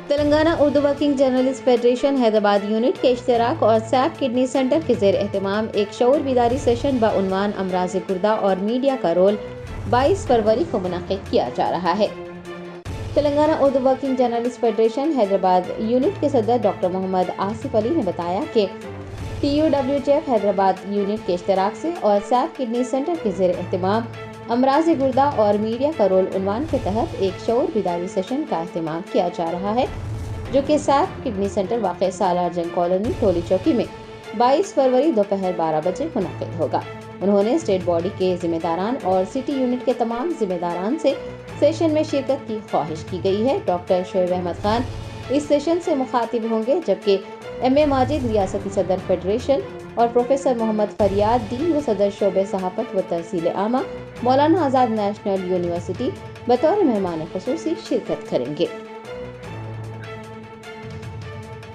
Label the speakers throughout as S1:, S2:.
S1: Telangana Urdu working journalist federation Hyderabad unit کے اشتراک اور سیپ کڈنی سینٹر کے زیر اہتمام ایک شعور بیداری سیشن بعنوان امراض گردہ اور میڈیا کا رول 22 فروری کو منعقد کیا جا رہا ہے۔ Telangana Urdu working journalist federation Hyderabad unit کے صدر ڈاکٹر محمد آصف علی نے بتایا کہ TUWJF حیدرآباد یونٹ کے اشتراک سے اور سیپ کڈنی سینٹر کے زیر اہتمام امراض گردہ اور میڈیا کا رول عنوان کے تحت ایک شعور بیداری سیشن کا اہتمام کیا جا رہا ہے، جو کہ سیپ کڈنی سینٹر واقع سالار جنگ کالونی ٹولی چوکی میں 22 فروری دوپہر 12 بجے منعقد ہوگا۔ انہوں نے اسٹیٹ باڈی کے ذمہ داران اور سٹی یونٹ کے تمام ذمہ داران سے سیشن میں شرکت کی خواہش کی گئی ہے۔ ڈاکٹر شعیب احمد خان اس سیشن سے مخاطب ہوں گے، جبکہ MA ماجد ریاستی صدر فیڈریشن اور پروفیسر محمد فریاد دین و صدر شعبہ صحافت و ترسیل عامہ مولانا آزاد نیشنل یونیورسٹی بطور مہمان خصوصی شرکت کریں گے۔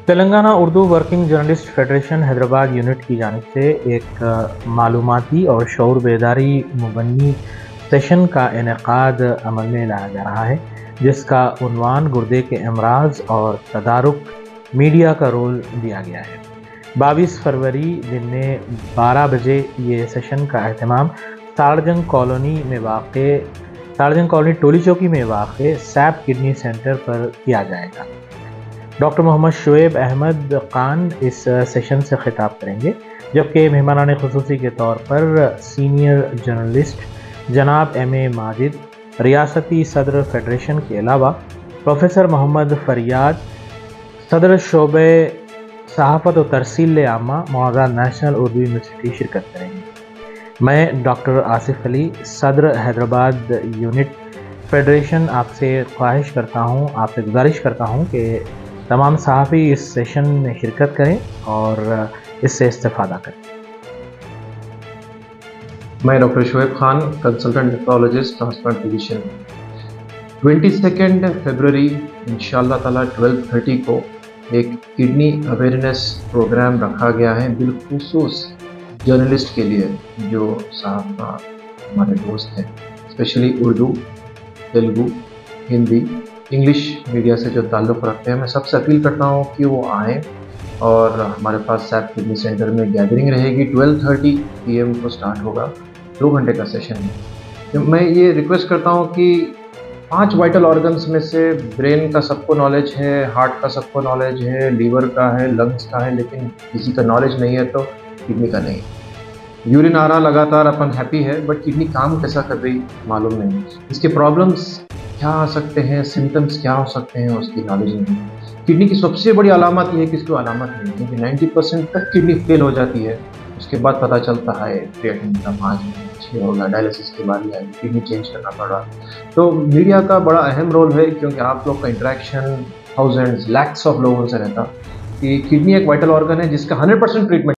S2: Telangana Urdu working journalist federation Hyderabad unit کی جانب سے ایک معلوماتی اور شعور بیداری مبنی سیشن کا انعقاد عمل میں لایا جا رہا ہے، جس کا عنوان گردے کے امراض اور تدارک میڈیا کا رول دیا گیا ہے۔ 22 فروری دن میں 12 بجے یہ سیشن کا اہتمام سالارجنگ کالونی ٹولی چوکی میں واقع سیپ کڈنی سینٹر پر کیا جائے گا۔ ڈاکٹر محمد شعیب احمد خان اس سیشن سے خطاب کریں گے، جبکہ مہمانان خصوصی کے طور پر سینئر جرنلسٹ جناب MA ماجد ریاستی صدر فیڈریشن کے علاوہ پروفیسر محمد فریاد صدر شعبہ صحافت و ترسیل عامہ مولانا نیشنل اردو یونیورسٹی شرکت کریں گے۔ میں ڈاکٹر آصف علی صدر حیدرآباد یونٹ فیڈریشن آپ سے گزارش کرتا ہوں کہ تمام صحافی اس سیشن میں شرکت کریں اور اس سے استفادہ کریں۔
S3: میں doctor Shoaib Khan, consultant nephrologist transplant division. 22 فروری انشاءاللہ تعالیٰ 12:30 کو ایک کڈنی اویئرنیس پروگرام رکھا گیا ہے، بالخصوص جرنلسٹ کے لیے جو صحافہ ہمارے دوست ہیں، specially Urdu, Telugu, Hindi, English media سے جو تعلق رکھتے ہیں۔ میں سب سے اپیل کرتا ہوں کہ وہ آئیں اور ہمارے پاس سیپ کڈنی سینٹر میں گیدرنگ رہے گی۔ 12:30 PM کو سٹارٹ ہوگا، 2 گھنٹے کا سیشن ہے۔ میں یہ ریکویسٹ کرتا ہوں کہ 5 وائٹل آرگنز میں سے برین کا سب کو نالج ہے، ہارٹ کا سب کو نالج ہے، لیور کا ہے، لنگس کا ہے، لیکن کسی کا نالج نہیں ہے تو کڈنی کا نہیں۔ یورین آ رہا لگاتار، اپن ہیپی ہے، بٹ کڈنی کام کیسا کر رہی معلوم نہیں۔ اس کے پرابلمس کیا آ سکتے ہیں، سمٹمس کیا ہو سکتے ہیں، اس کی نالج نہیں۔ کڈنی کی سب سے بڑی علامت یہ ہے کہ اس کو علامت نہیں، کیونکہ 90% تک کڈنی فیل ہو جاتی ہے۔ اس کے بعد پتہ چلتا ہے کریاٹین کا 5 ہوگا، ڈائلسس کے بعد کڈنی چینج کرنا پڑا۔ تو میڈیا کا بڑا اہم رول ہے، کیونکہ آپ لوگ کا انٹریکشن تھاؤزینڈز لیکس آف لوگوں سے رہتا کہ کڈنی ایک وائٹل آرگن ہے جس کا 100% treatment.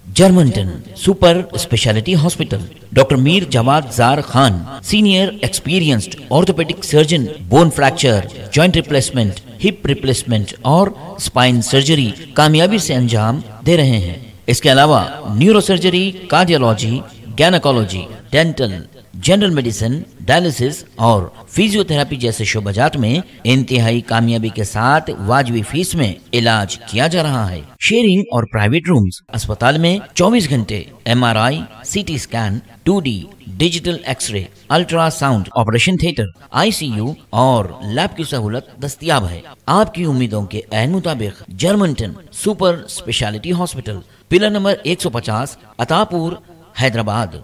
S4: Germanton super speciality hospital, doctor Mir Jawad Zar Khan, senior experienced orthopaedic surgeon, bone fracture, joint replacement, hip replacement اور اسپائن سرجری کامیابی سے انجام دے رہے ہیں۔ اس کے علاوہ neuro surgery, cardiology, gynaecology, dental, general medicine, dialysis اور فیزیو تھراپی جیسے شعبہ جات میں انتہائی کامیابی کے ساتھ واجبی فیس میں علاج کیا جا رہا ہے۔ شیئرنگ اور پرائیویٹ رومز، اسپتال میں 24 گھنٹے MRI، CT scan, 2D digital X ray, ultra sound, operation theatre, ICU اور لیب کی سہولت دستیاب ہے۔ آپ کی امیدوں کے عین مطابق Germanton super speciality hospital, pillar number 150، عطا پور، حیدرآباد۔